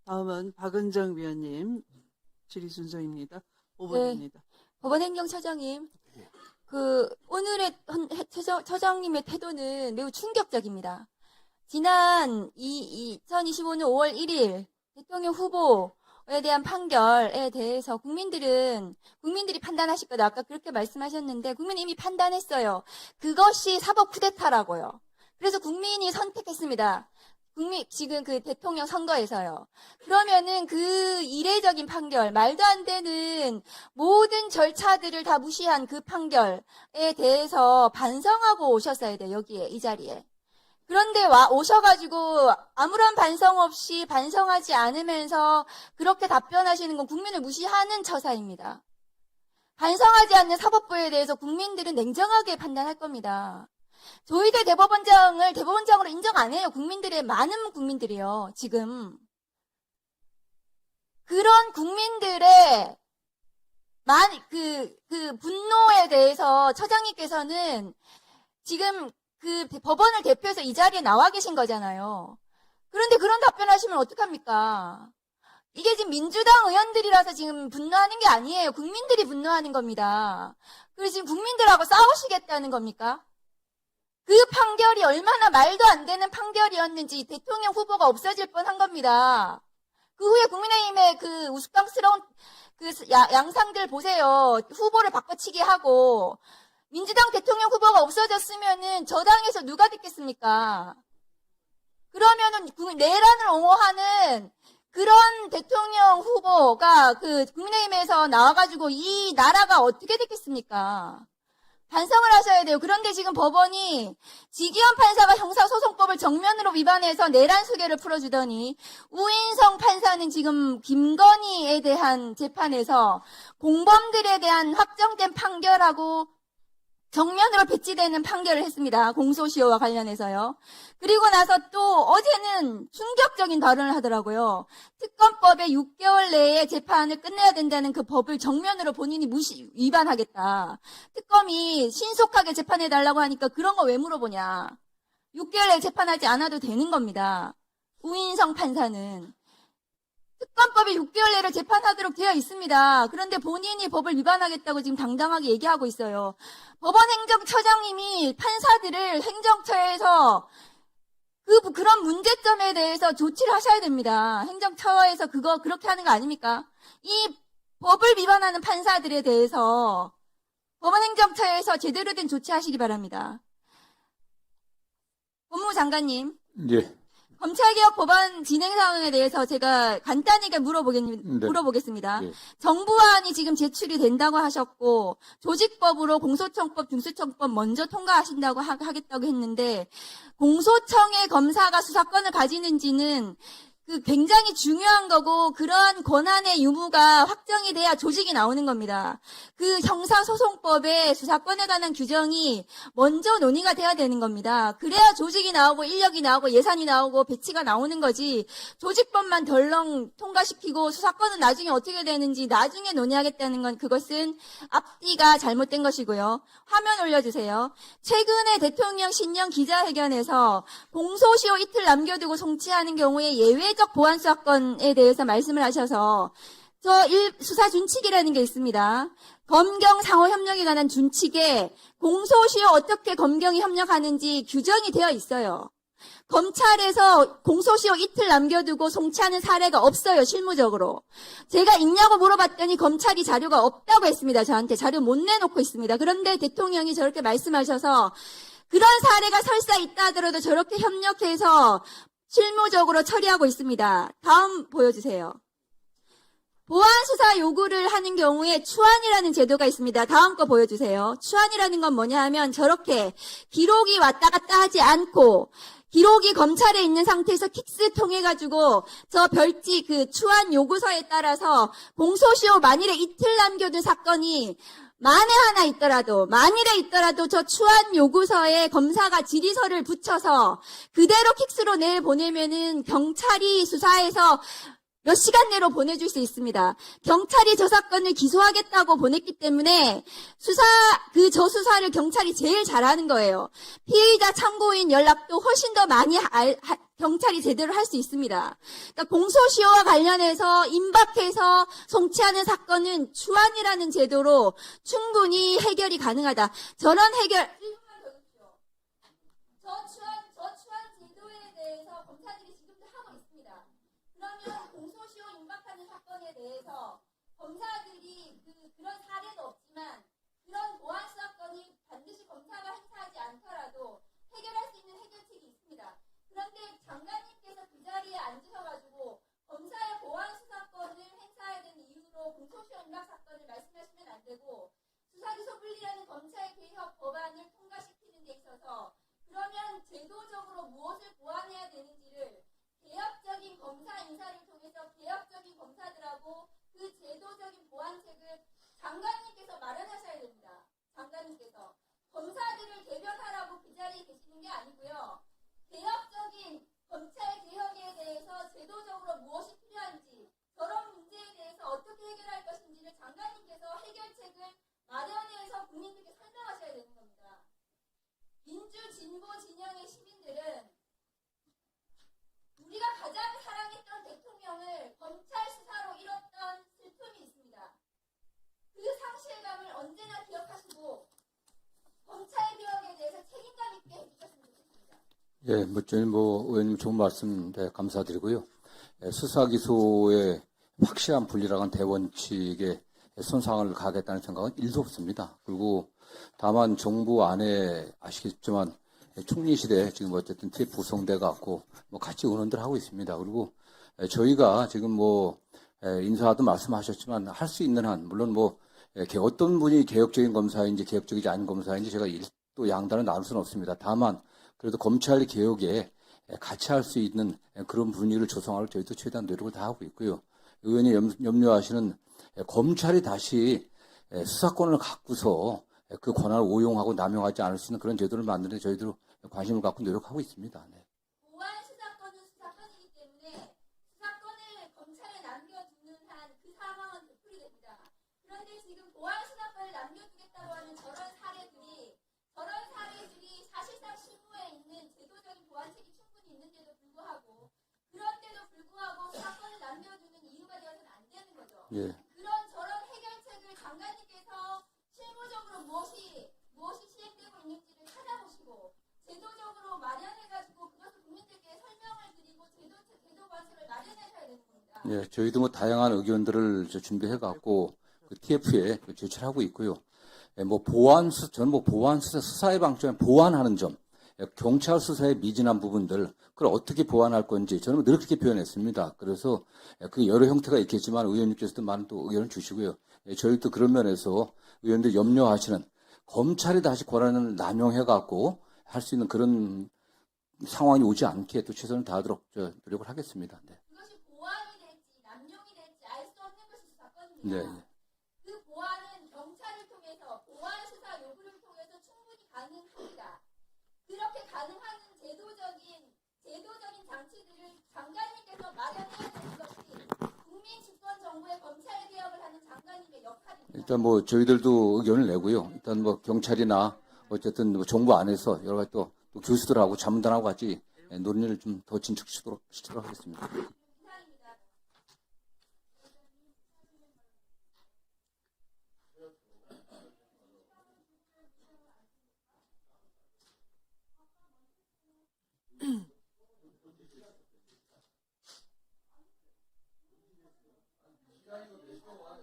다음은 박은정 위원님 질의 순서입니다. 5번입니다. 네, 법원행정처장님, 오늘의 처장님의 태도는 매우 충격적입니다. 지난 2025년 5월 1일 대통령 후보에 대한 판결에 대해서 국민들이 판단하실 거다. 아까 그렇게 말씀하셨는데, 국민이 이미 판단했어요. 그것이 사법 쿠데타라고요. 그래서 국민이 선택했습니다. 지금 그 대통령 선거에서요. 그러면은 그 이례적인 판결, 말도 안 되는 모든 절차들을 다 무시한 그 판결에 대해서 반성하고 오셨어야 돼요, 여기에, 이 자리에. 그런데 오셔가지고 아무런 반성 없이 반성하지 않으면서 그렇게 답변하시는 건 국민을 무시하는 처사입니다. 반성하지 않는 사법부에 대해서 국민들은 냉정하게 판단할 겁니다. 조희대 대법원장을 대법원장으로 인정 안 해요. 많은 국민들이요, 지금. 그런 국민들의 분노에 대해서 처장님께서는 지금 그 법원을 대표해서 이 자리에 나와 계신 거잖아요. 그런데 그런 답변하시면 어떡합니까? 이게 지금 민주당 의원들이라서 지금 분노하는 게 아니에요. 국민들이 분노하는 겁니다. 그리고 지금 국민들하고 싸우시겠다는 겁니까? 그 판결이 얼마나 말도 안 되는 판결이었는지 대통령 후보가 없어질 뻔한 겁니다. 그 후에 국민의힘의 그 우스꽝스러운 양상들 보세요. 후보를 바꿔치기 하고 민주당 대통령 후보가 없어졌으면은 저 당에서 누가 됐겠습니까? 그러면은 내란을 옹호하는 그런 대통령 후보가 국민의힘에서 나와가지고 이 나라가 어떻게 됐겠습니까? 반성을 하셔야 돼요. 그런데 지금 법원이 지기현 판사가 형사소송법을 정면으로 위반해서 내란 수계를 풀어주더니 우인성 판사는 지금 김건희에 대한 재판에서 공범들에 대한 확정된 판결하고 정면으로 배치되는 판결을 했습니다. 공소시효와 관련해서요. 그리고 나서 또 어제는 충격적인 발언을 하더라고요. 특검법에 6개월 내에 재판을 끝내야 된다는 그 법을 정면으로 본인이 위반하겠다. 특검이 신속하게 재판해달라고 하니까 그런 거 왜 물어보냐. 6개월 내에 재판하지 않아도 되는 겁니다. 우인성 판사는. 특검법에 6개월 내로 재판하도록 되어 있습니다. 그런데 본인이 법을 위반하겠다고 지금 당당하게 얘기하고 있어요. 법원행정처장님이 판사들을 행정처에서 그런 문제점에 대해서 조치를 하셔야 됩니다. 행정처에서 그렇게 하는 거 아닙니까? 이 법을 위반하는 판사들에 대해서 법원행정처에서 제대로 된 조치하시기 바랍니다. 법무부 장관님. 예. 검찰개혁 법안 진행 상황에 대해서 제가 간단하게 물어보겠습니다. 네. 정부안이 지금 제출이 된다고 하셨고 조직법으로 공소청법, 중수청법 먼저 통과하신다고 하겠다고 했는데 공소청의 검사가 수사권을 가지는지는 굉장히 중요한 거고 그러한 권한의 유무가 확정이 돼야 조직이 나오는 겁니다. 그 형사소송법에 수사권에 관한 규정이 먼저 논의가 돼야 되는 겁니다. 그래야 조직이 나오고 인력이 나오고 예산이 나오고 배치가 나오는 거지 조직법만 덜렁 통과시키고 수사권은 나중에 어떻게 되는지 나중에 논의하겠다는 건 그것은 앞뒤가 잘못된 것이고요. 화면 올려주세요. 최근에 대통령 신년 기자회견에서 공소시효 이틀 남겨두고 송치하는 경우에 예외적 보안 수사권에 대해서 말씀을 하셔서 수사 준칙이라는 게 있습니다. 검경 상호 협력에 관한 준칙에 공소시효 어떻게 검경이 협력하는지 규정이 되어 있어요. 검찰에서 공소시효 이틀 남겨두고 송치하는 사례가 없어요, 실무적으로. 제가 있냐고 물어봤더니 검찰이 자료가 없다고 했습니다. 저한테 자료 못 내놓고 있습니다. 그런데 대통령이 저렇게 말씀하셔서 그런 사례가 설사 있다 하더라도 저렇게 협력해서 실무적으로 처리하고 있습니다. 다음 보여주세요. 보안 수사 요구를 하는 경우에 추안이라는 제도가 있습니다. 다음 거 보여주세요. 추안이라는 건 뭐냐 하면 저렇게 기록이 왔다 갔다 하지 않고 기록이 검찰에 있는 상태에서 킥스 통해가지고 저 별지 추안 요구서에 따라서 공소시효 만일에 이틀 남겨둔 사건이 만일에 있더라도 저 추안 요구서에 검사가 질의서를 붙여서 그대로 킥스로 내보내면은 경찰이 수사해서 몇 시간 내로 보내줄 수 있습니다. 경찰이 저 사건을 기소하겠다고 보냈기 때문에 저 수사를 경찰이 제일 잘하는 거예요. 피의자 참고인 연락도 훨씬 더 많이 경찰이 제대로 할 수 있습니다. 그러니까 공소시효와 관련해서 임박해서 송치하는 사건은 주안이라는 제도로 충분히 해결이 가능하다. 저런 해결, 저추한 제도에 대해서 검사들이 지금도 하고 있습니다. 그러면 공소시효 임박하는 사건에 대해서 검사들이 그런 사례도 없지만 그런 보안 수사권이 반드시 검사가 행사하지 않더라도 해결할 수 있는 해결책이 있습니다. 그런데 장관님께서 그 자리에 앉으셔가지고 검사의 보안 수사권을 행사해야 되는 이유로 공소시효 임박 사건을 말씀하시면 안 되고 수사기소 분리라는 검찰 개혁 법안을 통과시키는 데 있어서 그러면 제도적으로 무엇을 보완해야 되는지를 개혁적인 검사 인사를 통해서 개혁적인 검사들하고 그 제도적인 보완책을 장관님께서 마련하셔야 됩니다. 장관님께서 검사들을 대변하라고 그 자리에 계시는 게 아니고요. 개혁적인 검찰 개혁에 대해서 제도적으로 무엇이 필요한지 저런 문제에 대해서 어떻게 해결할 것인지를 장관님께서 해결책을 마련해서 국민들께 설명하셔야 되는 겁니다. 민주 진보 진영의 시민들은 우리가 가장 사랑했던 대통령을 검찰 수사로 잃었던 슬픔이 있습니다. 그 상실감을 언제나 기억하시고 검찰 개혁에 대해서 책임감 있게 해주셨으면 좋겠습니다. 예, 저는 의원님 좋은 말씀 감사드리고요. 수사기소의 확실한 분리라는 대원칙에 손상을 가겠다는 생각은 1도 없습니다. 그리고 다만 정부 안에 아시겠지만 총리실에 지금 어쨌든 TF 구성돼 갖고 같이 의논들 하고 있습니다. 그리고 저희가 지금 인사도 말씀하셨지만 할 수 있는 한 물론 어떤 분이 개혁적인 검사인지 개혁적이지 않은 검사인지 제가 또 양단을 나눌 수는 없습니다. 다만 그래도 검찰 개혁에 같이 할 수 있는 그런 분위기를 조성하려고 저희도 최대한 노력을 다 하고 있고요. 의원이 염려하시는 검찰이 다시 수사권을 갖고서 그 권한을 오용하고 남용하지 않을 수 있는 그런 제도를 만드는 데 저희도 관심을 갖고 노력하고 있습니다. 네. 보안 수사권은 수사권이기 때문에 수사권을 검찰에 남겨두는 한 그 상황은 되풀이됩니다. 그런데 지금 보안 수사권을 남겨두겠다고 하는 저런 사례들이 사실상 실무에 있는 제도적인 보완책이 충분히 있는데도 불구하고 수사권을 남겨두는 이유가 되어서는 안 되는 거죠. 예. 저런 해결책을 장관님께서 실무적으로 무엇이 시행되고 있는지를 찾아보시고 제도적으로 마련해가지고 그것을 국민들께 설명을 드리고 제도 관습을 마련하셔야 되는 겁니다. 예, 저희도 다양한 의견들을 준비해갖고 TF에 제출하고 있고요. 저는 보안 수사의 방점에 보완하는 점, 경찰 수사의 미진한 부분들, 그걸 어떻게 보완할 건지 저는 늘 그렇게 표현했습니다. 그래서 그 여러 형태가 있겠지만 의원님께서도 많은 또 의견을 주시고요. 저희도 그런 면에서 의원들 염려하시는 검찰이 다시 권한을 남용해갖고 할 수 있는 그런 상황이 오지 않게 또 최선을 다하도록 노력을 하겠습니다. 네. 그것이 보완이 될지 남용이 될지 알 수 없는 것이 사건입니다. 네. 그 보완은 경찰을 통해서 보완 수사 요구를 통해서 충분히 가능합니다. 그렇게 가능한 제도적인 장치들을 장관님께서 마련해야 되는 것이 국민 주권 정부의 검찰 개혁을 하는 장관님의 역할입니다. 일단 저희들도 의견을 내고요. 일단 경찰이나 어쨌든 정부 안에서 여러 가지 또 교수들하고 자문단하고 같이 논의를 좀 더 진척시키도록 하겠습니다. 이상입니다.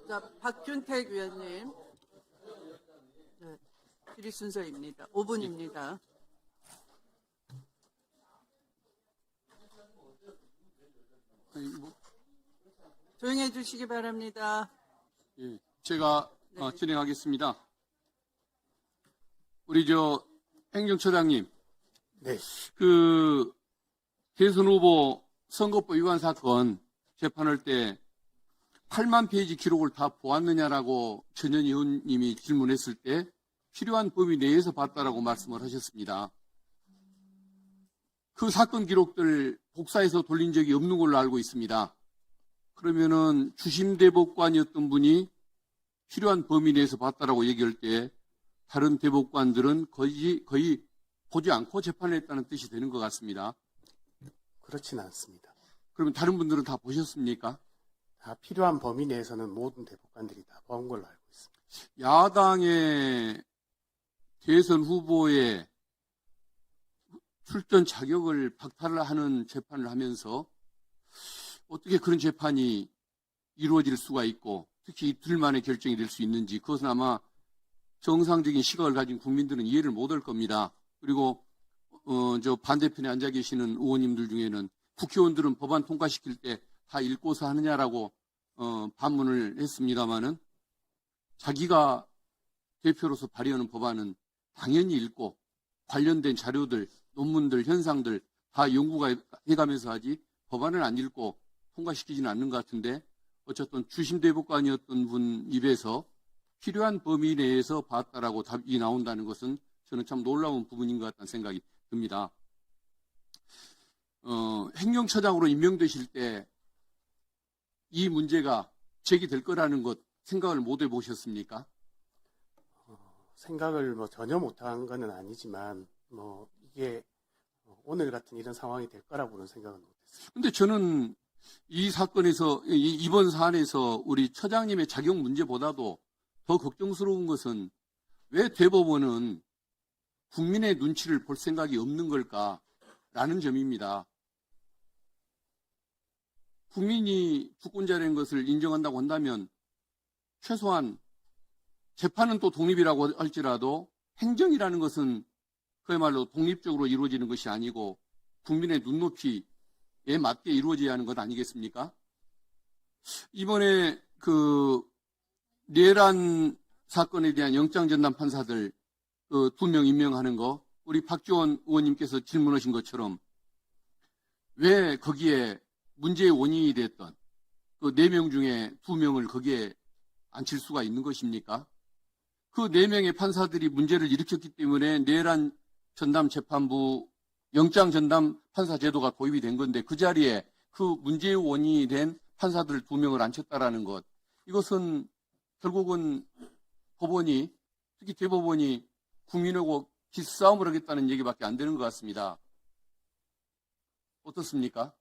자, 박준택 위원님. 네, 질의 순서입니다. 5분입니다. 조용히 해주시기 바랍니다. 예, 제가 네. 진행하겠습니다. 우리 행정처장님, 네. 대선 후보 선거법 위반 사건 재판할 때 8만 페이지 기록을 다 보았느냐라고 전현희 의원님이 질문했을 때 필요한 범위 내에서 봤다라고 말씀을 하셨습니다. 그 사건 기록들 복사해서 돌린 적이 없는 걸로 알고 있습니다. 그러면은 주심 대법관이었던 분이 필요한 범위 내에서 봤다라고 얘기할 때 다른 대법관들은 거의 보지 않고 재판을 했다는 뜻이 되는 것 같습니다. 그렇진 않습니다. 그러면 다른 분들은 다 보셨습니까? 다 필요한 범위 내에서는 모든 대법관들이 다 본 걸로 알고 있습니다. 야당의 대선 후보의 출전 자격을 박탈을 하는 재판을 하면서 어떻게 그런 재판이 이루어질 수가 있고 특히 이틀 만에 결정이 될 수 있는지 그것은 아마 정상적인 시각을 가진 국민들은 이해를 못할 겁니다. 그리고 저 반대편에 앉아 계시는 의원님들 중에는 국회의원들은 법안 통과시킬 때 다 읽고서 하느냐라고 반문을 했습니다마는 자기가 대표로서 발의하는 법안은 당연히 읽고 관련된 자료들, 논문들, 현상들 다 연구가 해가면서 하지 법안을 안 읽고 통과시키지는 않는 것 같은데 어쨌든 주심 대법관이었던 분 입에서 필요한 범위 내에서 봤다라고 답이 나온다는 것은 저는 참 놀라운 부분인 것 같다는 생각이 듭니다. 행정처장으로 임명되실 때 이 문제가 제기될 거라는 것 생각을 못 해보셨습니까? 생각을 전혀 못한 건 아니지만 이게 오늘 같은 이런 상황이 될 거라고는 생각은 못했습니다. 근데 저는 이 사건에서 이번 사안에서 우리 처장님의 자격 문제보다도 더 걱정스러운 것은 왜 대법원은 국민의 눈치를 볼 생각이 없는 걸까라는 점입니다. 국민이 주권자라는 것을 인정한다고 한다면 최소한 재판은 또 독립이라고 할지라도 행정이라는 것은 그야말로 독립적으로 이루어지는 것이 아니고 국민의 눈높이에 맞게 이루어져야 하는 것 아니겠습니까? 이번에 그 내란 사건에 대한 영장전담 판사들 2명 임명하는 거 우리 박지원 의원님께서 질문하신 것처럼 왜 거기에 문제의 원인이 됐던 그 4명 중에 2명을 거기에 앉힐 수가 있는 것입니까? 그 4명의 판사들이 문제를 일으켰기 때문에 내란 전담 재판부 영장 전담 판사 제도가 도입이 된 건데 그 자리에 그 문제의 원인이 된 판사들 2명을 앉혔다라는 것 이것은 결국은 법원이 특히 대법원이 국민하고 기싸움을 하겠다는 얘기밖에 안 되는 것 같습니다. 어떻습니까?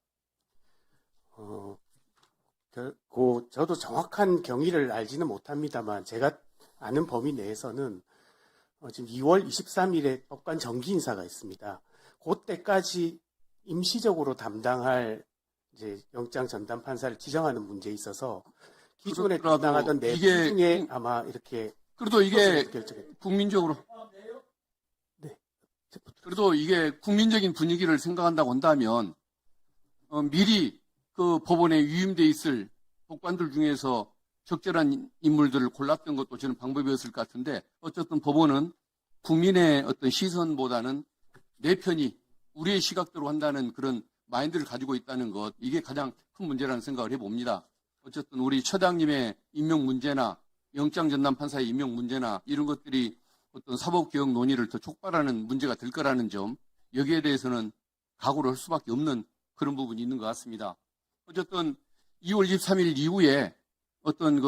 저도 정확한 경위를 알지는 못합니다만 제가 아는 범위 내에서는 지금 2월 23일에 법관 정기 인사가 있습니다. 그때까지 임시적으로 담당할 이제 영장 전담 판사를 지정하는 문제에 있어서 기존에 담당하던 4분 중에 아마 이렇게 그래도 이게 결정했 국민적으로 네. 그래도 이게 국민적인 분위기를 생각한다고 한다면 미리 그 법원에 위임돼 있을 법관들 중에서 적절한 인물들을 골랐던 것도 저는 방법이었을 것 같은데 어쨌든 법원은 국민의 어떤 시선보다는 내 편이 우리의 시각대로 한다는 그런 마인드를 가지고 있다는 것 이게 가장 큰 문제라는 생각을 해봅니다. 어쨌든 우리 처장님의 임명 문제나 영장 전담 판사의 임명 문제나 이런 것들이 어떤 사법개혁 논의를 더 촉발하는 문제가 될 거라는 점 여기에 대해서는 각오를 할 수밖에 없는 그런 부분이 있는 것 같습니다. 어쨌든 2월 23일 이후에 어떤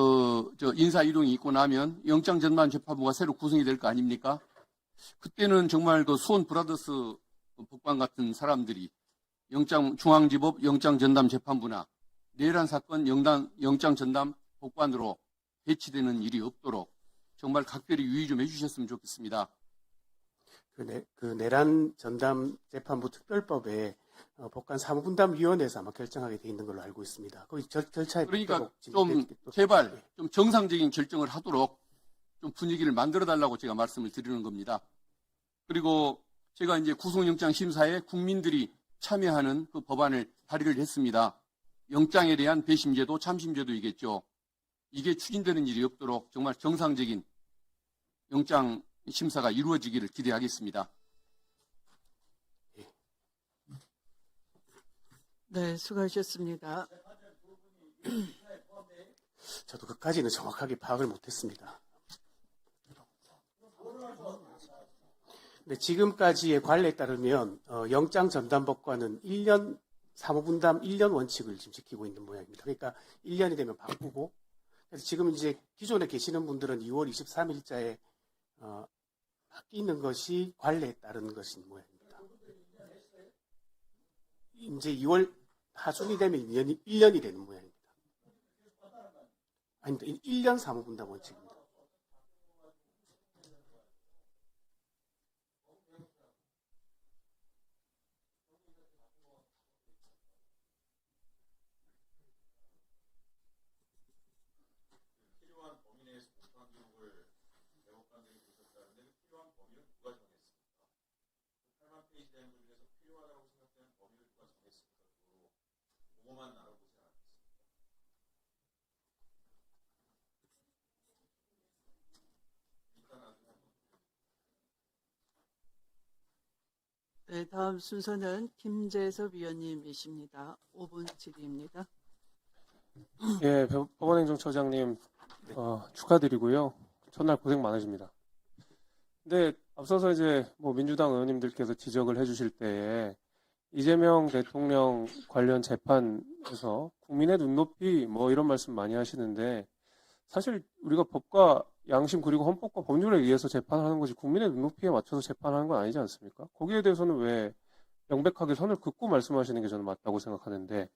인사 이동이 있고 나면 영장 전담 재판부가 새로 구성이 될 거 아닙니까? 그때는 정말 그 수원 브라더스 법관 같은 사람들이 중앙지법 영장 전담 재판부나 내란 사건 영장 전담 법관으로 배치되는 일이 없도록 정말 각별히 유의 좀 해주셨으면 좋겠습니다. 그 내란 전담 재판부 특별법에 법관 사무분담위원회에서 아마 결정하게 돼 있는 걸로 알고 있습니다. 거기 절차에 그러니까 좀 제발 좀 정상적인 결정을 하도록 좀 분위기를 만들어 달라고 제가 말씀을 드리는 겁니다. 그리고 제가 이제 구속영장 심사에 국민들이 참여하는 그 법안을 발의를 했습니다. 영장에 대한 배심제도, 참심제도이겠죠. 이게 추진되는 일이 없도록 정말 정상적인 영장 심사가 이루어지기를 기대하겠습니다. 네, 수고하셨습니다. 저도 그까지는 정확하게 파악을 못했습니다. 근데 지금까지의 관례에 따르면 영장 전담 법관은 1년 사무분담 1년 원칙을 지금 지키고 있는 모양입니다. 그러니까 1년이 되면 바꾸고, 그래서 지금 이제 기존에 계시는 분들은 2월 23일자에 바뀌는 것이 관례에 따른 것인 모양입니다. 이제 2월 하순이 되면 1년이 되는 모양입니다. 아닙니다. 1년 사무분담 원칙입니다. 네, 다음 순서는 김재섭 위원님이십니다. 5분 질의입니다. 예, 법원행정처장님 축하드리고요. 첫날 고생 많으십니다. 근데 앞서서 이제 뭐 민주당 의원님들께서 지적을 해주실 때에 이재명 대통령 관련 재판에서 국민의 눈높이 뭐 이런 말씀 많이 하시는데 사실 우리가 법과 양심 그리고 헌법과 법률에 의해서 재판을 하는 것이 국민의 눈높이에 맞춰서 재판하는 건 아니지 않습니까? 거기에 대해서는 왜 명백하게 선을 긋고 말씀하시는 게 저는 맞다고 생각하는데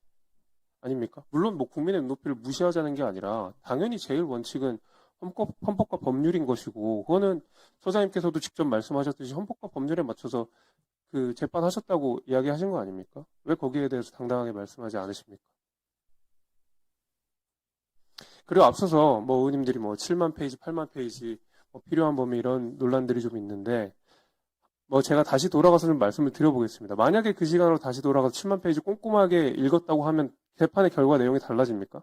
아닙니까? 물론 뭐 국민의 눈높이를 무시하자는 게 아니라 당연히 제일 원칙은 헌법과 법률인 것이고 그거는 소장님께서도 직접 말씀하셨듯이 헌법과 법률에 맞춰서 그 재판하셨다고 이야기하신 거 아닙니까? 왜 거기에 대해서 당당하게 말씀하지 않으십니까? 그리고 앞서서 뭐 의원님들이 뭐 7만 페이지, 8만 페이지 뭐 필요한 범위 이런 논란들이 좀 있는데 뭐 제가 다시 돌아가서 좀 말씀을 드려보겠습니다. 만약에 그 시간으로 다시 돌아가서 7만 페이지 꼼꼼하게 읽었다고 하면 재판의 결과 내용이 달라집니까?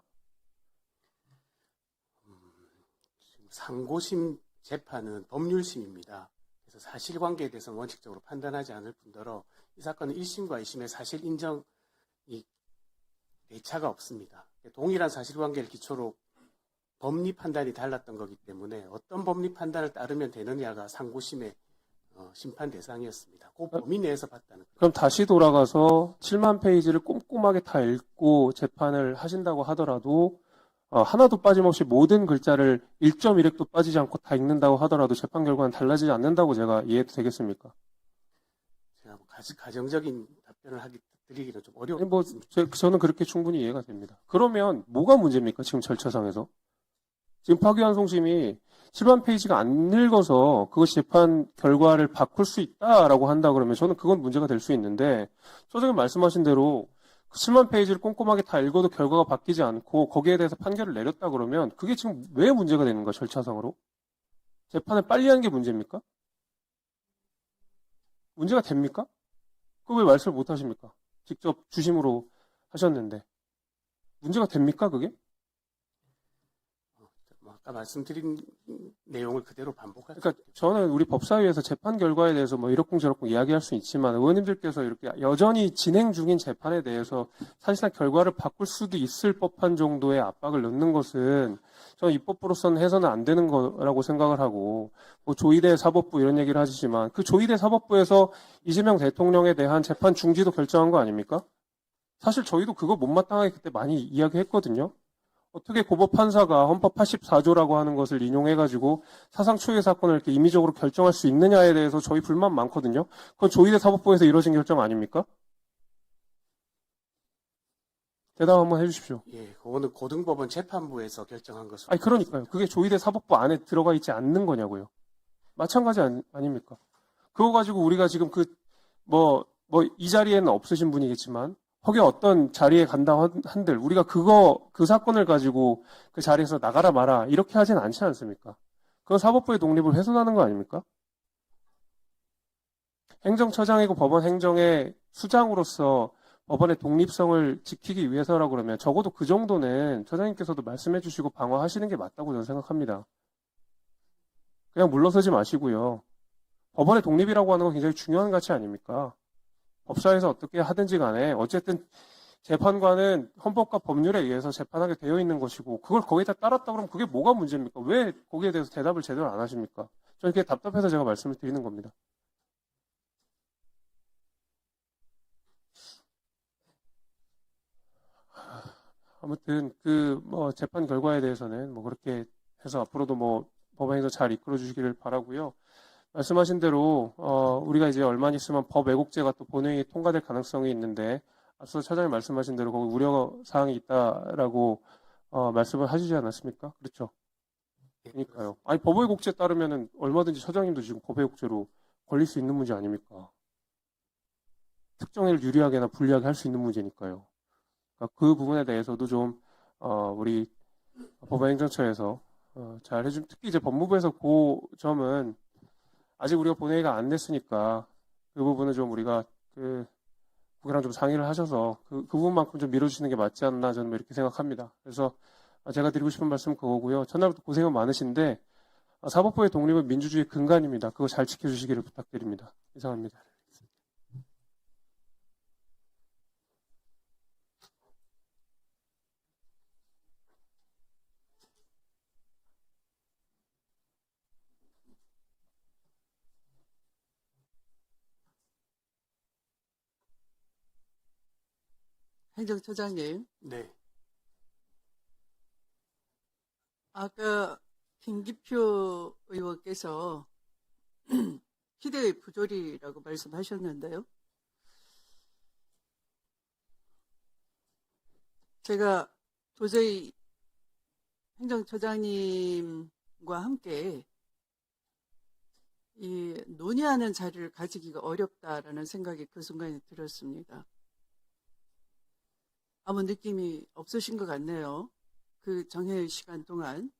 상고심 재판은 법률심입니다. 그래서 사실관계에 대해서는 원칙적으로 판단하지 않을 뿐더러 이 사건은 1심과 2심의 사실 인정이 대차가 없습니다. 동일한 사실관계를 기초로 법리 판단이 달랐던 거기 때문에 어떤 법리 판단을 따르면 되느냐가 상고심의 심판 대상이었습니다. 그 범위 내에서 봤다는 거예요. 그럼 다시 돌아가서 7만 페이지를 꼼꼼하게 다 읽고 재판을 하신다고 하더라도 하나도 빠짐없이 모든 글자를 1.1획도 빠지지 않고 다 읽는다고 하더라도 재판 결과는 달라지지 않는다고 제가 이해해도 되겠습니까? 제가 뭐 가정적인 답변을 드리기는 좀 아니, 어려워요. 뭐 저는 그렇게 충분히 이해가 됩니다. 그러면 뭐가 문제입니까? 지금 절차상에서? 지금 파기환송심이 7만 페이지가 안 읽어서 그것이 재판 결과를 바꿀 수 있다라고 한다 그러면 저는 그건 문제가 될 수 있는데 소장님 말씀하신 대로 7만 페이지를 꼼꼼하게 다 읽어도 결과가 바뀌지 않고 거기에 대해서 판결을 내렸다 그러면 그게 지금 왜 문제가 되는 거야, 절차상으로? 재판을 빨리 하는 게 문제입니까? 문제가 됩니까? 그거 왜 말씀을 못 하십니까? 직접 주심으로 하셨는데. 문제가 됩니까, 그게? 아까 말씀드린 내용을 그대로 반복할 그러니까 저는 우리 법사위에서 재판 결과에 대해서 뭐 이렇쿵저렇쿵 이야기할 수 있지만 의원님들께서 이렇게 여전히 진행 중인 재판에 대해서 사실상 결과를 바꿀 수도 있을 법한 정도의 압박을 넣는 것은 저는 입법부로서는 해서는 안 되는 거라고 생각을 하고 뭐 조희대 사법부 이런 얘기를 하시지만 그 조희대 사법부에서 이재명 대통령에 대한 재판 중지도 결정한 거 아닙니까? 사실 저희도 그거 못마땅하게 그때 많이 이야기했거든요. 어떻게 고법 판사가 헌법 84조라고 하는 것을 인용해가지고 사상 초유의 사건을 이렇게 임의적으로 결정할 수 있느냐에 대해서 저희 불만 많거든요. 그건 조희대 사법부에서 이루어진 결정 아닙니까? 대답 한번 해주십시오. 예, 그거는 고등법원 재판부에서 결정한 것으로. 아니 그러니까요. 그게 조희대 사법부 안에 들어가 있지 않는 거냐고요. 마찬가지 아닙니까? 그거 가지고 우리가 지금 이 자리에는 없으신 분이겠지만 혹여 어떤 자리에 간다 한들 우리가 그 사건을 가지고 그 자리에서 나가라 마라 이렇게 하진 않지 않습니까? 그건 사법부의 독립을 훼손하는 거 아닙니까? 행정처장이고 법원 행정의 수장으로서 법원의 독립성을 지키기 위해서라고 그러면 적어도 그 정도는 처장님께서도 말씀해 주시고 방어하시는 게 맞다고 저는 생각합니다. 그냥 물러서지 마시고요. 법원의 독립이라고 하는 건 굉장히 중요한 가치 아닙니까? 법사에서 어떻게 하든지 간에 어쨌든 재판관은 헌법과 법률에 의해서 재판하게 되어 있는 것이고 그걸 거기다 따랐다 그러면 그게 뭐가 문제입니까? 왜 거기에 대해서 대답을 제대로 안 하십니까? 저는 그게 답답해서 제가 말씀을 드리는 겁니다. 아무튼 그 뭐 재판 결과에 대해서는 뭐 그렇게 해서 앞으로도 뭐 법원에서 잘 이끌어 주시기를 바라고요. 말씀하신 대로 우리가 이제 얼마 있으면 법 왜곡죄가 또 본회의에 통과될 가능성이 있는데 앞서 차장님 말씀하신 대로 거기 우려 사항이 있다라고 말씀을 하시지 않았습니까? 그렇죠. 그러니까요. 아니 법 왜곡죄 따르면은 얼마든지 차장님도 지금 법 왜곡죄로 걸릴 수 있는 문제 아닙니까? 특정인을 유리하게나 불리하게 할 수 있는 문제니까요. 그러니까 그 부분에 대해서도 좀 우리 법원행정처에서 잘 해준, 특히 이제 법무부에서 그 점은 아직 우리가 본회의가 안 됐으니까 그 부분은 좀 우리가 국회랑 좀 상의를 하셔서 그 부분만큼 좀 밀어주시는 게 맞지 않나 저는 이렇게 생각합니다. 그래서 제가 드리고 싶은 말씀은 그거고요. 첫날부터 고생은 많으신데 사법부의 독립은 민주주의 근간입니다. 그거 잘 지켜주시기를 부탁드립니다. 이상합니다. 행정처장님, 네. 아까 김기표 의원께서 희대의 부조리라고 말씀하셨는데요. 제가 도저히 행정처장님과 함께 이 논의하는 자리를 가지기가 어렵다라는 생각이 그 순간에 들었습니다. 아무 느낌이 없으신 것 같네요. 그 정해의 시간 동안.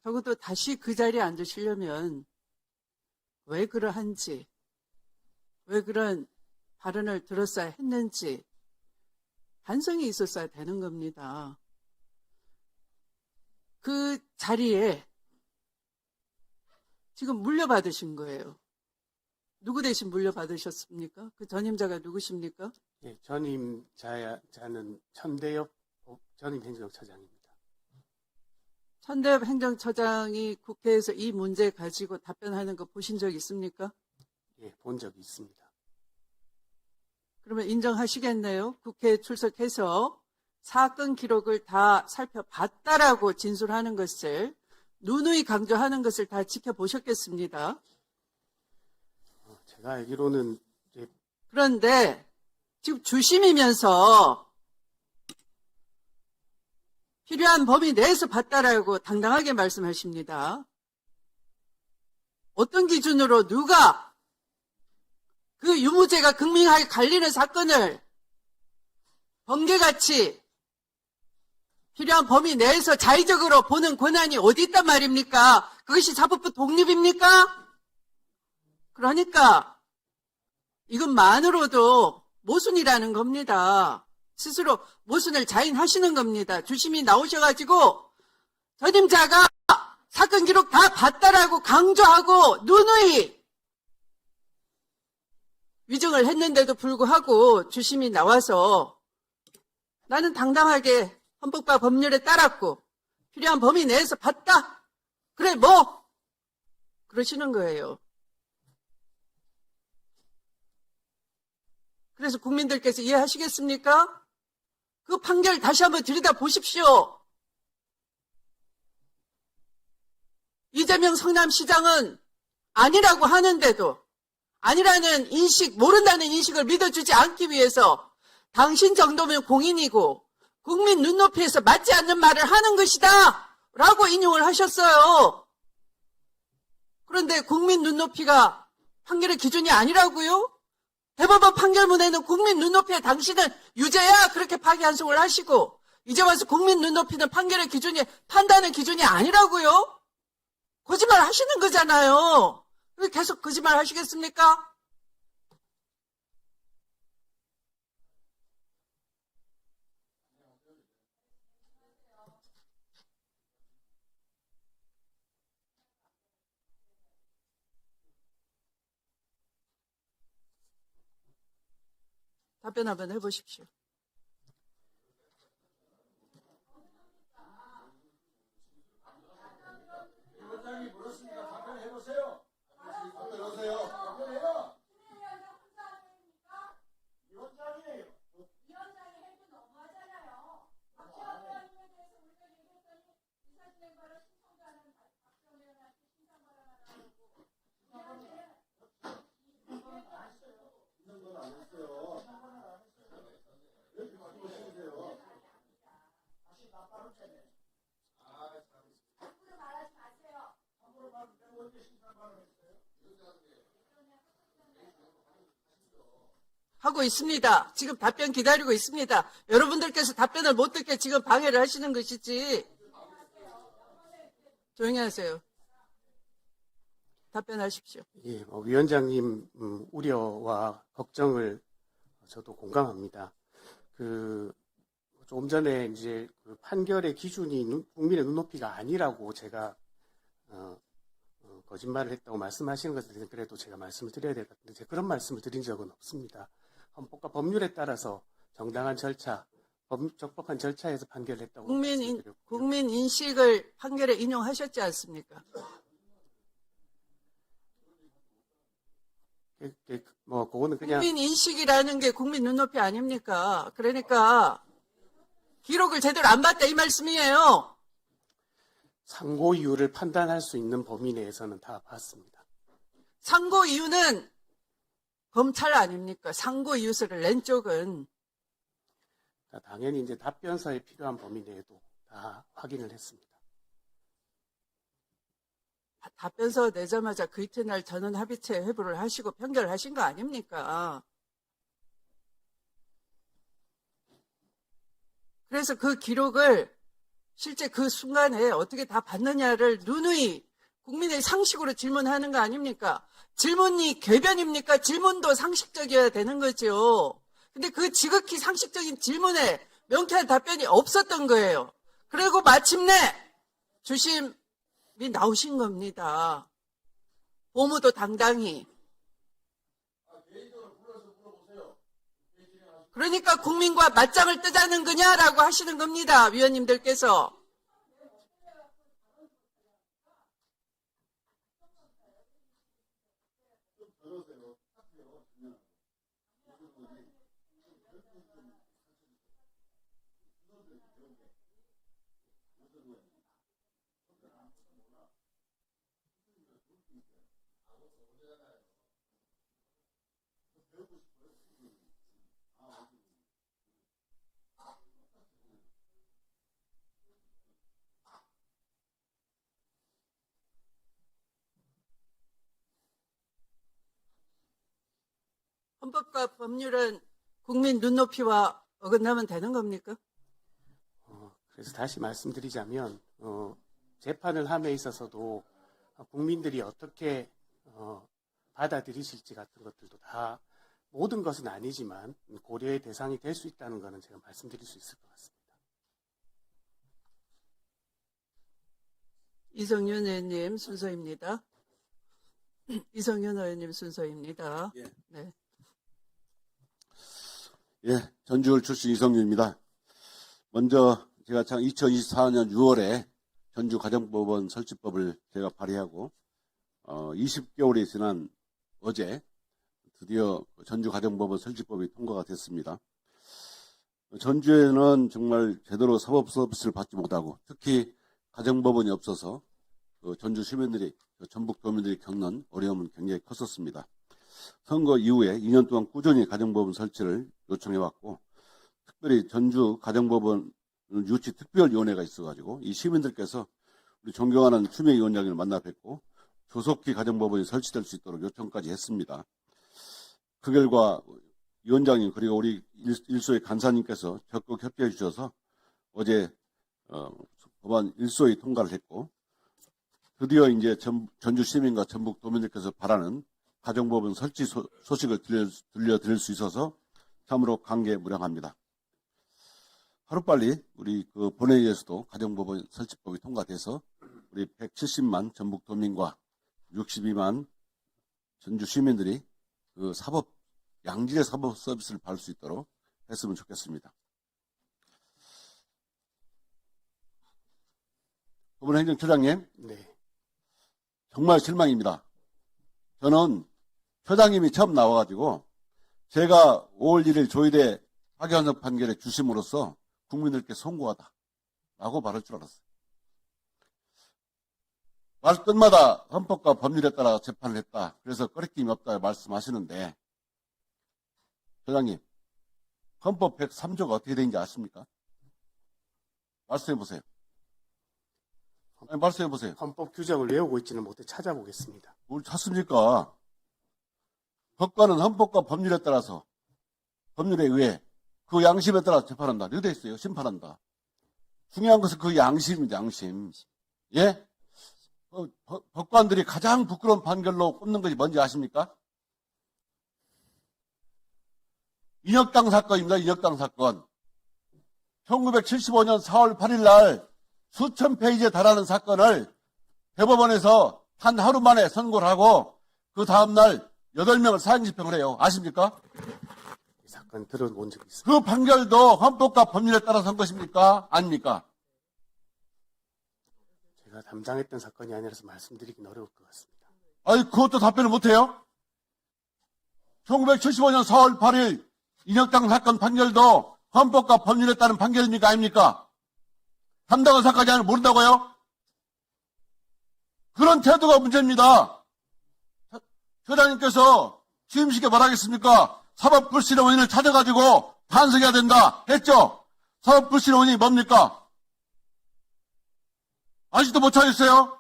적어도 다시 그 자리에 앉으시려면 왜 그러한지, 왜 그런 발언을 들었어야 했는지 반성이 있었어야 되는 겁니다. 그 자리에 지금 물려받으신 거예요. 누구 대신 물려받으셨습니까? 그 전임자가 누구십니까? 예, 전임자는 천대엽 전임 행정처장입니다. 천대엽 행정처장이 국회에서 이 문제 가지고 답변하는 거 보신 적 있습니까? 예, 본 적이 있습니다. 그러면 인정하시겠네요? 국회에 출석해서 사건 기록을 다 살펴봤다라고 진술하는 것을 누누이 강조하는 것을 다 지켜보셨겠습니다. 제가 알기로는 그런데 지금 주심이면서 필요한 범위 내에서 봤다라고 당당하게 말씀하십니다. 어떤 기준으로 누가 그 유무죄가 극명하게 갈리는 사건을 번개같이 필요한 범위 내에서 자의적으로 보는 권한이 어디 있단 말입니까? 그것이 사법부 독립입니까? 그러니까 이것만으로도 모순이라는 겁니다. 스스로 모순을 자인하시는 겁니다. 주심이 나오셔가지고 전임자가 사건 기록 다 봤다라고 강조하고 누누이 위증을 했는데도 불구하고 주심이 나와서 나는 당당하게 헌법과 법률에 따랐고 필요한 범위 내에서 봤다. 그래 뭐 그러시는 거예요. 그래서 국민들께서 이해하시겠습니까? 그 판결 다시 한번 들여다 보십시오. 이재명 성남시장은 아니라고 하는데도 아니라는 인식, 모른다는 인식을 믿어주지 않기 위해서 당신 정도면 공인이고 국민 눈높이에서 맞지 않는 말을 하는 것이다 라고 인용을 하셨어요. 그런데 국민 눈높이가 판결의 기준이 아니라고요? 대법원 판결문에는 국민 눈높이에 당신은 유죄야 그렇게 파기환송을 하시고 이제 와서 국민 눈높이는 판결의 기준이 판단의 기준이 아니라고요? 거짓말 하시는 거잖아요. 왜 계속 거짓말 하시겠습니까? 답변 한번 해보십시오. 위원장이 물었습니다. 답변해보세요. 답변하세요. 답변해요. 위원장이에요. 위원장이 해도 너무하잖아요. 하고 있습니다. 지금 답변 기다리고 있습니다. 여러분들께서 답변을 못 듣게 지금 방해를 하시는 것이지. 조용히 하세요. 답변하십시오. 예, 위원장님 우려와 걱정을 저도 공감합니다. 조금 전에 이제 그 판결의 기준이 국민의 눈높이가 아니라고 제가 거짓말을 했다고 말씀하시는 것에 대해서 그래도 제가 말씀을 드려야 될 것 같은데 제가 그런 말씀을 드린 적은 없습니다. 헌법과 법률에 따라서 정당한 절차, 적법한 절차에서 판결을 했다고 말씀드렸고요. 국민 인식을 판결에 인용하셨지 않습니까? 그거는 그냥 국민 인식이라는 게 국민 눈높이 아닙니까? 그러니까 기록을 제대로 안 봤다 이 말씀이에요. 상고 이유를 판단할 수 있는 범위 내에서는 다 봤습니다. 상고 이유는 검찰 아닙니까? 상고 이유서를 낸 쪽은. 당연히 이제 답변서에 필요한 범위 내에도 다 확인을 했습니다. 답변서 내자마자 그 이튿날 전원 합의체 회부를 하시고 편결하신 거 아닙니까? 그래서 그 기록을 실제 그 순간에 어떻게 다 봤느냐를 누누이 국민의 상식으로 질문하는 거 아닙니까? 질문이 궤변입니까? 질문도 상식적이어야 되는 거죠. 근데 그 지극히 상식적인 질문에 명쾌한 답변이 없었던 거예요. 그리고 마침내 주심이 나오신 겁니다. 보무도 당당히. 그러니까 국민과 맞짱을 뜨자는 거냐라고 하시는 겁니다. 위원님들께서. 헌법과 법률은 국민 눈높이와 어긋나면 되는 겁니까? 그래서 다시 말씀드리자면 재판을 함에 있어서도 국민들이 어떻게 받아들이실지 같은 것들도 다 모든 것은 아니지만 고려의 대상이 될 수 있다는 것은 제가 말씀드릴 수 있을 것 같습니다. 이성윤 의원님 순서입니다. 이성윤 의원님 순서입니다. 예. 네. 예, 전주울 출신 이성윤입니다. 먼저 제가 2024년 6월에 전주가정법원 설치법을 제가 발의하고 20개월이 지난 어제 드디어 전주가정법원 설치법이 통과가 됐습니다. 전주에는 정말 제대로 사법 서비스를 받지 못하고 특히 가정법원이 없어서 전주 시민들이 전북 도민들이 겪는 어려움은 굉장히 컸었습니다. 선거 이후에 2년 동안 꾸준히 가정법원 설치를 요청해왔고 특별히 전주 가정법원 유치 특별위원회가 있어가지고 이 시민들께서 우리 존경하는 추미애 위원장님을 만나 뵙고 조속히 가정법원이 설치될 수 있도록 요청까지 했습니다. 그 결과 위원장님 그리고 우리 일소의 간사님께서 적극 협조해 주셔서 어제 법안 일소위 통과를 했고 드디어 이제 전주 시민과 전북 도민들께서 바라는 가정법원 설치 소식을 들려드릴 수 있어서 참으로 감개무량합니다. 하루빨리 우리 그 본회의에서도 가정법원 설치법이 통과돼서 우리 170만 전북 도민과 62만 전주 시민들이 그 양질의 사법 서비스를 받을 수 있도록 했으면 좋겠습니다. 법원행정처장님, 네. 정말 실망입니다. 저는 처장님이 처음 나와가지고 제가 5월 1일 조희대 파기환송 판결의 주심으로서 국민들께 송구하다라고 말할 줄 알았어요. 말 끝마다 헌법과 법률에 따라 재판을 했다. 그래서 꺼리낌이 없다 말씀하시는데 처장님, 헌법 103조가 어떻게 되는지 아십니까? 말씀해 보세요. 아니, 말씀해 보세요. 헌법 규정을 외우고 있지는 못해 찾아보겠습니다. 뭘 찾습니까? 법관은 헌법과 법률에 따라서 법률에 의해 그 양심에 따라 재판한다. 이렇게 돼 있어요. 심판한다. 중요한 것은 그 양심입니다. 양심. 예? 법관들이 가장 부끄러운 판결로 꼽는 것이 뭔지 아십니까? 인혁당 사건입니다. 인혁당 사건. 1975년 4월 8일 날 수천 페이지에 달하는 사건을 대법원에서 한 하루 만에 선고를 하고 그 다음날 8명을 사형 집행을 해요. 아십니까? 이 사건 들어본 적이 있습니다. 그 판결도 헌법과 법률에 따라서 한 것입니까? 아닙니까? 제가 담당했던 사건이 아니라서 말씀드리긴 어려울 것 같습니다. 아니, 그것도 답변을 못해요? 1975년 4월 8일 인혁당 사건 판결도 헌법과 법률에 따른 판결입니까? 아닙니까? 담당한 사건이 아니라 모른다고요? 그런 태도가 문제입니다. 처장님께서 취임식에 말하겠습니까? 사법불신의 원인을 찾아가지고 반성해야 된다 했죠? 사법불신의 원인이 뭡니까? 아직도 못 찾았어요?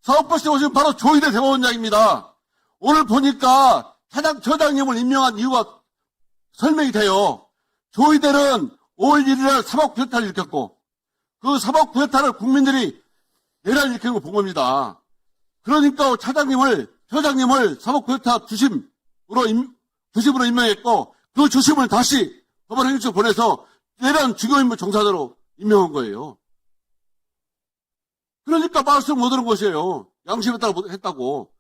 사법불신의 원인은 바로 조희대 대법원장입니다. 오늘 보니까 처장님을 임명한 이유가 설명이 돼요. 조희대는 5월 1일에 사법구태타를 일으켰고 그 사법구태타를 국민들이 내란을 일으킨 걸 본 겁니다. 그러니까 처장님을 사법구태타 주심으로 임명했고 그 주심을 다시 법원행정처 보내서 내란 주요인물 종사자로 임명한 거예요. 그러니까 말씀 못 들은 것이에요. 양심에 따라 했다고.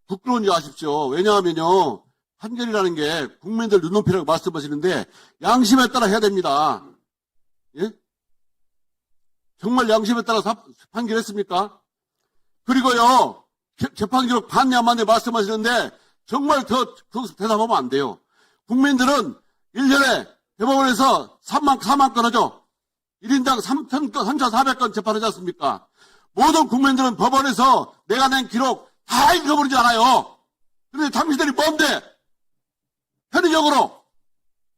부끄러운지 아십시오. 왜냐하면요. 판결이라는 게 국민들 눈높이라고 말씀하시는데 양심에 따라 해야 됩니다. 예? 정말 양심에 따라 판결했습니까? 그리고요. 재판 기록 봤냐 안 봤냐 말씀하시는데 정말 더 대답하면 안 돼요. 국민들은 1년에 대법원에서 4만 건 하죠. 1인당 3,400건 재판하지 않습니까? 모든 국민들은 법원에서 내가 낸 기록 다 읽어버리지 않아요. 그런데 당신들이 뭔데? 편의적으로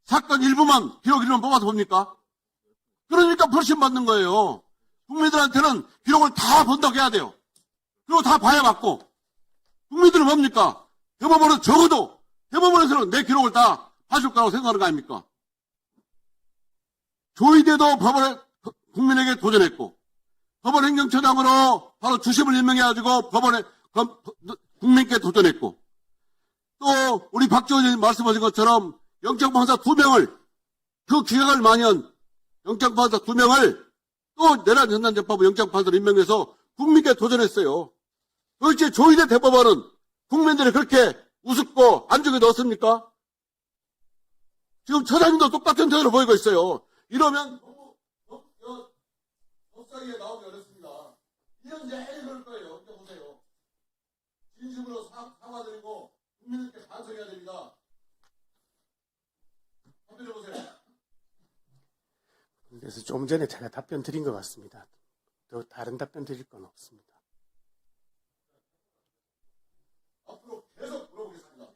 사건 일부만, 기록 일부만 뽑아서 봅니까? 그러니까 불신 받는 거예요. 국민들한테는 기록을 다 본다고 해야 돼요. 그리고 다 봐야 맞고. 국민들은 뭡니까? 대법원은 적어도, 대법원에서는 내 기록을 다 봐줄 거라고 생각하는 거 아닙니까? 조희대도 법원에, 국민에게 도전했고, 법원 행정처장으로 바로 주심을 임명해가지고 법원에, 국민께 도전했고, 또, 우리 박지원 의원님 말씀하신 것처럼 영장판사 2명을, 그 기각을 만연 영장판사 2명을 또 내란 현안재판부 영장판사로 임명해서 국민께 도전했어요. 도대체 조희대 대법원은 국민들이 그렇게 우습고 안쪽에 넣었습니까? 지금 처장님도 똑같은 태도를 보이고 있어요. 이러면 법사위에 나오기 어렵습니다. 이런 제일 그럴 거예요. 이제 보세요. 진심으로 사과드리고 국민들께 반성해야 됩니다. 답변해 보세요. 그래서 좀 전에 제가 답변 드린 것 같습니다. 더 다른 답변 드릴 건 없습니다. 앞으로 계속 물어보겠습니다.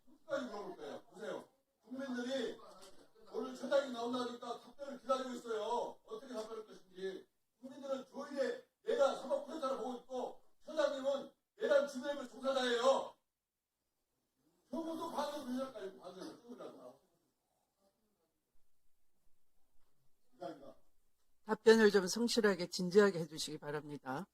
끝까지 물어볼 거예요. 보세요. 국민들이 오늘 처장이 나온다니까 답변을 기다리고 있어요. 어떻게 답변할 것인지. 국민들은 조희대 내란 사법구태타를 보고 있고 처장님은 내란 주변의 종사자예요. 저분도 반대로 되실까요? 반대로 조금이라도. 답변을 좀 성실하게 진지하게 해주시기 바랍니다.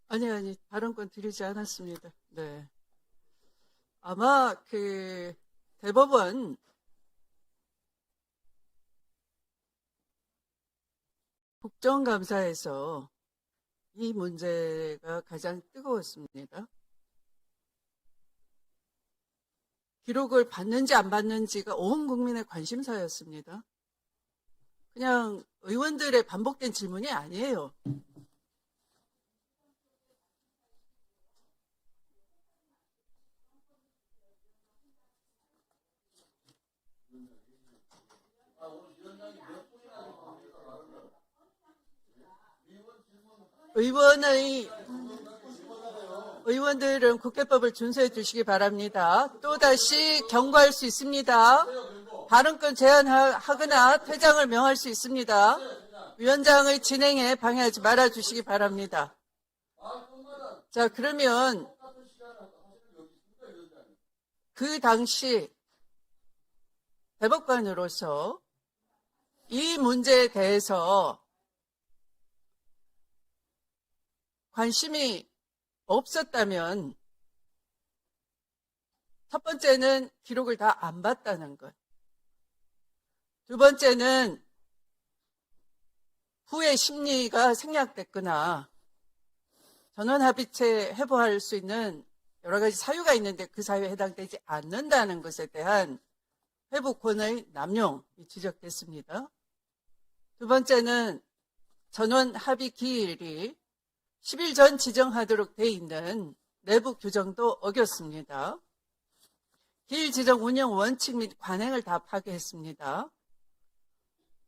아니, 발언권 드리지 않았습니다. 네. 아마 대법원 국정감사에서 이 문제가 가장 뜨거웠습니다. 기록을 받는지 안 받는지가 온 국민의 관심사였습니다. 그냥 의원들의 반복된 질문이 아니에요. 의원들은 국회법을 준수해 주시기 바랍니다. 또다시 경고할 수 있습니다. 발언권 제한하거나 퇴장을 명할 수 있습니다. 위원장의 진행에 방해하지 말아 주시기 바랍니다. 자, 그러면 그 당시 대법관으로서 이 문제에 대해서 관심이 없었다면 첫 번째는 기록을 다 안 봤다는 것. 두 번째는 후의 심리가 생략됐거나 전원합의체 회부할 수 있는 여러 가지 사유가 있는데 그 사유에 해당되지 않는다는 것에 대한 회부권의 남용이 지적됐습니다. 두 번째는 전원합의 기일이 10일 전 지정하도록 돼 있는 내부 규정도 어겼습니다. 기일 지정 운영 원칙 및 관행을 다 파괴했습니다.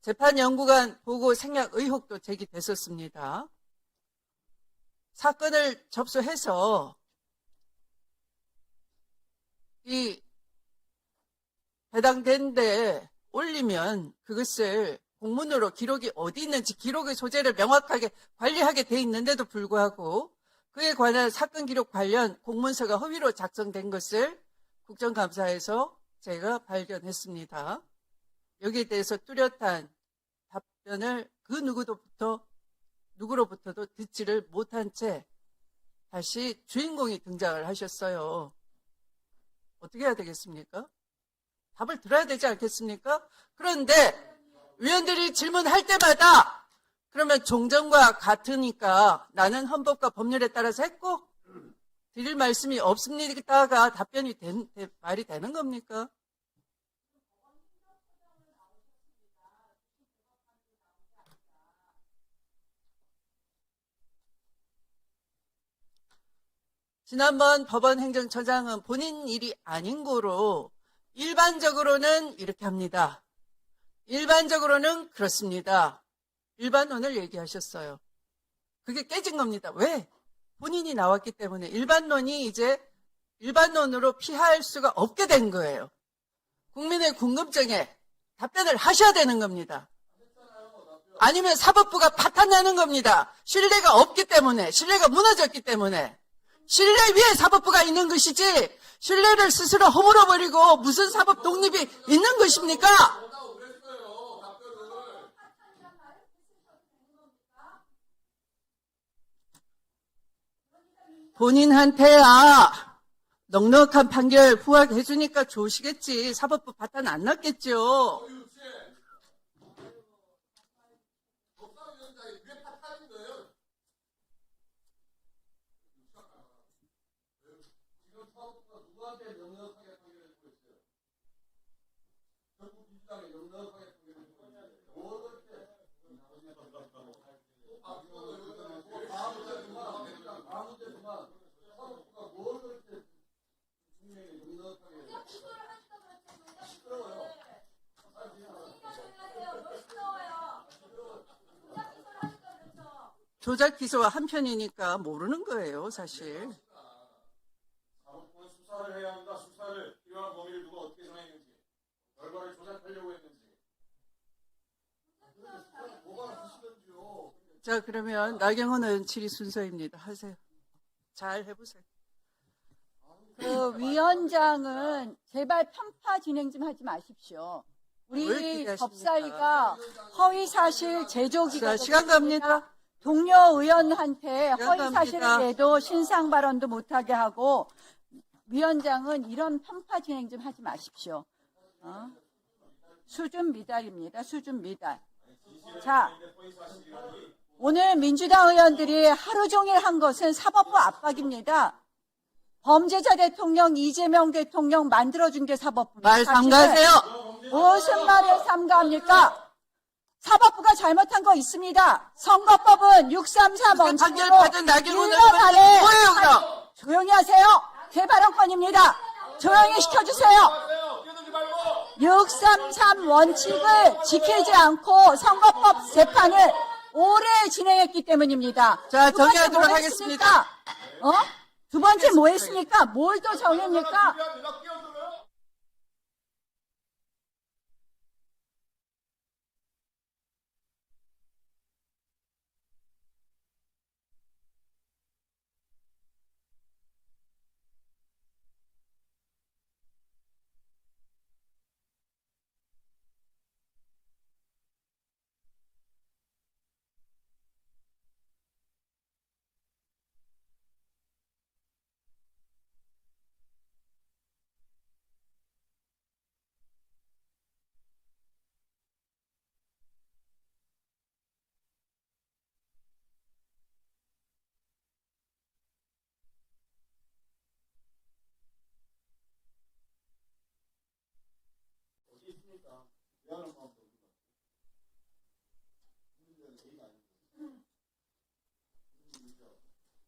재판연구관 보고 생략 의혹도 제기됐었습니다. 사건을 접수해서 이 해당된 데 올리면 그것을 공문으로 기록이 어디 있는지 기록의 소재를 명확하게 관리하게 돼 있는데도 불구하고 그에 관한 사건 기록 관련 공문서가 허위로 작성된 것을 국정감사에서 제가 발견했습니다. 여기에 대해서 뚜렷한 답변을 그 누구로부터도 듣지를 못한 채 다시 주인공이 등장을 하셨어요. 어떻게 해야 되겠습니까? 답을 들어야 되지 않겠습니까? 그런데 위원들이 질문할 때마다 그러면 종전과 같으니까 나는 헌법과 법률에 따라서 했고 드릴 말씀이 없습니다가 답변이 말이 되는 겁니까? 지난번 법원 행정처장은 본인 일이 아닌 거로 일반적으로는 이렇게 합니다. 일반적으로는 그렇습니다. 일반론을 얘기하셨어요. 그게 깨진 겁니다. 왜? 본인이 나왔기 때문에 일반론이 이제 일반론으로 피할 수가 없게 된 거예요. 국민의 궁금증에 답변을 하셔야 되는 겁니다. 아니면 사법부가 파탄나는 겁니다. 신뢰가 없기 때문에, 신뢰가 무너졌기 때문에. 신뢰 위에 사법부가 있는 것이지 신뢰를 스스로 허물어버리고 무슨 사법 독립이 있는 것입니까? 본인한테야 넉넉한 판결 부합해주니까 좋으시겠지. 사법부 파탄 안 났겠죠. 조작 기소와 한편이니까 모르는 거예요, 사실. 사법부는 수사를 해야 한다. 수사를 필요한 범위를 두고 어떻게 정했는지, 결과를 조작하려고 했는지. 자, 그러면 나경원 의원 질의 순서입니다. 하세요. 잘 해보세요. 그 위원장은 제발 편파 진행 좀 하지 마십시오. 왜 우리 기대하십니까? 법사위가 허위사실 제조기가 자, 시간 갑니다. 동료 의원한테 시간 허위사실을 갑니다. 내도 신상 발언도 못하게 하고 위원장은 이런 편파 진행 좀 하지 마십시오. 수준 미달입니다. 수준 미달. 자, 오늘 민주당 의원들이 하루 종일 한 것은 사법부 압박입니다. 범죄자 대통령 이재명 대통령 만들어준 게 사법부입니다. 말 삼가하세요. 무슨 말을 삼가합니까? 사법부가 잘못한 거 있습니다. 선거법은 633 원칙으로 판결받은 나경원 1년 의원 안에 뭐예요, 그럼? 조용히 하세요. 개발원권입니다. 조용히 시켜주세요. 633 원칙을 지키지 않고 선거법 재판을 오래 진행했기 때문입니다. 자, 두 번째 정리하도록 뭐 하겠습니다. 했습니까? 두 번째 뭐 했습니까? 뭘 또 정했습니까?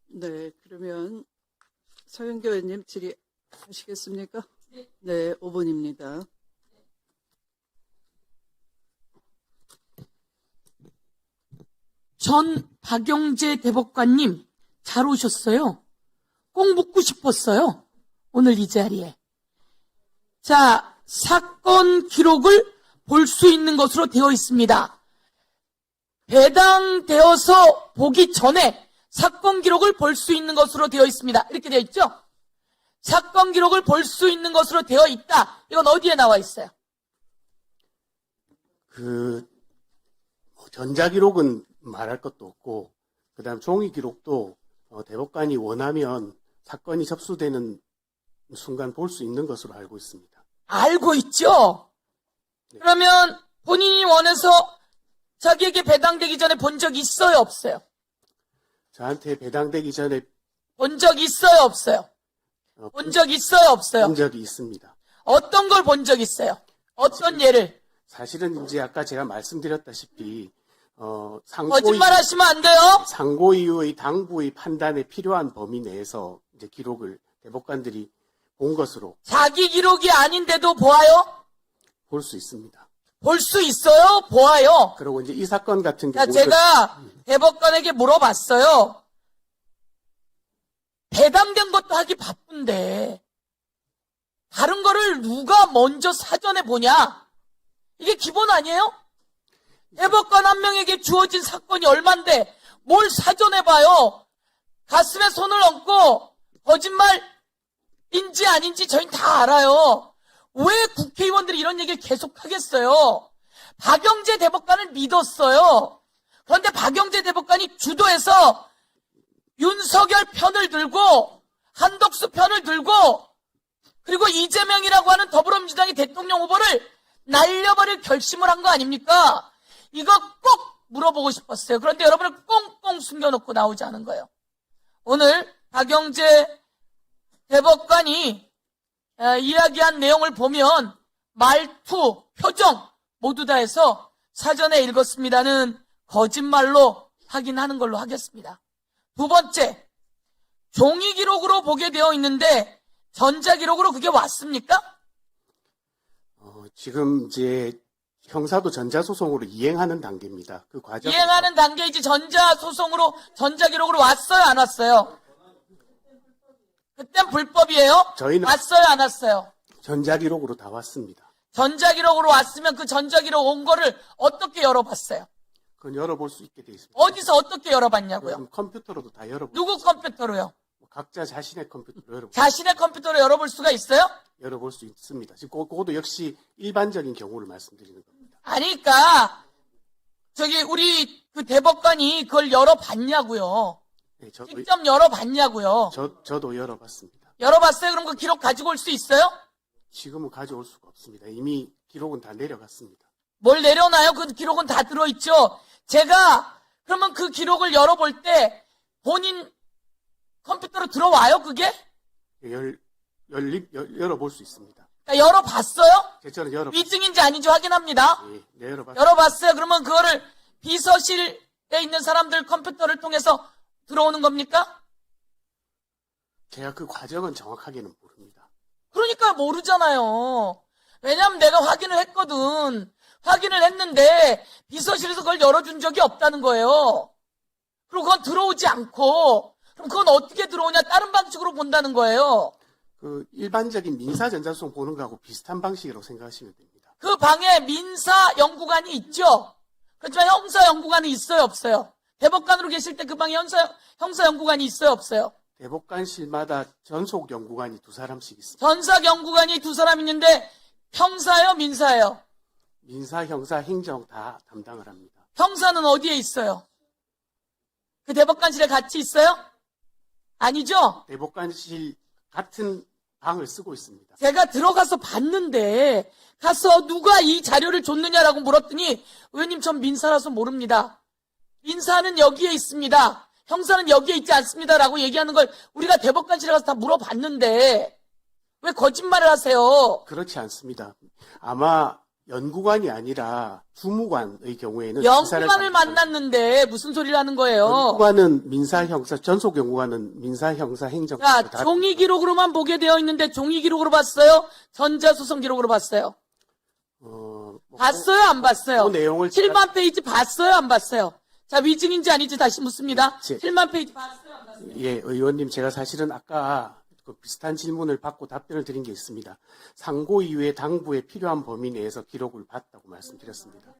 네, 그러면 서영교 의원님 질의하시겠습니까? 네, 5분입니다. 전 박영재 대법관님 잘 오셨어요. 꼭 묻고 싶었어요. 오늘 이 자리에. 자, 사건 기록을 볼 수 있는 것으로 되어 있습니다. 배당되어서 보기 전에 사건 기록을 볼 수 있는 것으로 되어 있습니다. 이렇게 되어 있죠? 사건 기록을 볼 수 있는 것으로 되어 있다. 이건 어디에 나와 있어요? 전자기록은 말할 것도 없고, 그 다음 종이기록도 대법관이 원하면 사건이 접수되는 순간 볼 수 있는 것으로 알고 있습니다. 알고 있죠? 네. 그러면 본인이 원해서 자기에게 배당되기 전에 본 적 있어요, 없어요? 저한테 배당되기 전에 본 적 있어요, 없어요? 본 적 있어요, 없어요? 본 적이 있습니다. 어떤 걸 본 적 있어요? 어떤 예를? 사실은 이제 아까 제가 말씀드렸다시피 거짓말 하시면 안 돼요? 상고 이후의 당부의 판단에 필요한 범위 내에서 이제 기록을 대법관들이 본 것으로 자기 기록이 아닌데도 보아요? 볼 수 있습니다. 볼 수 있어요? 보아요? 그리고 이제 이 사건 같은 자, 경우 제가 대법관에게 물어봤어요. 배당된 것도 하기 바쁜데 다른 거를 누가 먼저 사전에 보냐? 이게 기본 아니에요? 대법관 한 명에게 주어진 사건이 얼만데 뭘 사전에 봐요? 가슴에 손을 얹고 거짓말인지 아닌지 저희는 다 알아요. 왜 국회의원들이 이런 얘기를 계속 하겠어요? 박영재 대법관을 믿었어요. 그런데 박영재 대법관이 주도해서 윤석열 편을 들고 한덕수 편을 들고 그리고 이재명이라고 하는 더불어민주당의 대통령 후보를 날려버릴 결심을 한 거 아닙니까? 이거 꼭 물어보고 싶었어요. 그런데 여러분을 꽁꽁 숨겨놓고 나오지 않은 거예요. 오늘 박영재 대법관이 이야기한 내용을 보면 말투, 표정 모두 다 해서 사전에 읽었습니다는 거짓말로 확인하는 걸로 하겠습니다. 두 번째, 종이 기록으로 보게 되어 있는데 전자 기록으로 그게 왔습니까? 지금 이제 형사도 전자소송으로 이행하는 단계입니다. 그 과정 이행하는 단계이지 전자소송으로 전자기록으로 왔어요, 안 왔어요? 그땐 불법이에요? 저희는 왔어요, 안 왔어요? 전자기록으로 다 왔습니다. 전자기록으로 왔으면 그 전자기록 온 거를 어떻게 열어봤어요? 그건 열어볼 수 있게 돼 있습니다. 어디서 어떻게 열어봤냐고요? 그럼 컴퓨터로도 다 열어볼 누구 컴퓨터로요? 각자 자신의 컴퓨터로 자신의 컴퓨터로 열어볼 수가 있어요? 열어볼 수 있습니다. 지금 그것도 역시 일반적인 경우를 말씀드리는 겁니다. 아니까 저기 우리 그 대법관이 그걸 열어봤냐고요? 네, 직접 열어봤냐고요? 저도 열어봤습니다. 열어봤어요? 그럼 그 기록 가지고 올 수 있어요? 지금은 가져올 수가 없습니다. 이미 기록은 다 내려갔습니다. 뭘 내려놔요? 그 기록은 다 들어있죠? 제가 그러면 그 기록을 열어볼 때 본인 컴퓨터로 들어와요, 그게? 열어볼 수 있습니다. 그러니까 열어봤어요? 저는 위증인지 아닌지 확인합니다. 네, 열어봤습니다. 열어봤어요. 그러면 그거를 비서실에 있는 사람들 컴퓨터를 통해서 들어오는 겁니까? 제가 그 과정은 정확하게는 모릅니다. 그러니까 모르잖아요. 왜냐면 내가 확인을 했거든. 확인을 했는데 비서실에서 그걸 열어준 적이 없다는 거예요. 그리고 그건 들어오지 않고 그럼 그건 어떻게 들어오냐 다른 방식으로 본다는 거예요. 그 일반적인 민사 전자수송 보는 거하고 비슷한 방식이라고 생각하시면 됩니다. 그 방에 민사 연구관이 있죠. 그렇지만 형사 연구관이 있어요, 없어요? 대법관으로 계실 때 그 방에 형사 연구관이 있어요, 없어요? 대법관실마다 전속 연구관이 2사람씩 있습니다. 전사 연구관이 2사람 있는데 형사예요, 민사예요? 민사, 형사, 행정 다 담당을 합니다. 형사는 어디에 있어요? 그 대법관실에 같이 있어요? 아니죠? 대법관실 같은 방을 쓰고 있습니다. 제가 들어가서 봤는데 가서 누가 이 자료를 줬느냐라고 물었더니 의원님 전 민사라서 모릅니다. 민사는 여기에 있습니다. 형사는 여기에 있지 않습니다라고 얘기하는 걸 우리가 대법관실에 가서 다 물어봤는데 왜 거짓말을 하세요? 그렇지 않습니다. 아마 연구관이 아니라 주무관의 경우에는 연구관을 만났는데 무슨 소리를 하는 거예요? 연구관은 민사, 형사, 전속 연구관은 민사, 형사, 행정 자, 다 종이 기록으로만 보게 되어 있는데 종이 기록으로 봤어요? 전자수송 기록으로 봤어요? 봤어요? 안 봤어요? 그 내용을 7만 페이지 봤어요? 안 봤어요? 자, 위증인지 아닌지 다시 묻습니다. 7만 페이지 봤어요? 안 봤어요? 예, 의원님 제가 사실은 아까 그 비슷한 질문을 받고 답변을 드린 게 있습니다. 상고 이후에 당부에 필요한 범위 내에서 기록을 봤다고 말씀드렸습니다.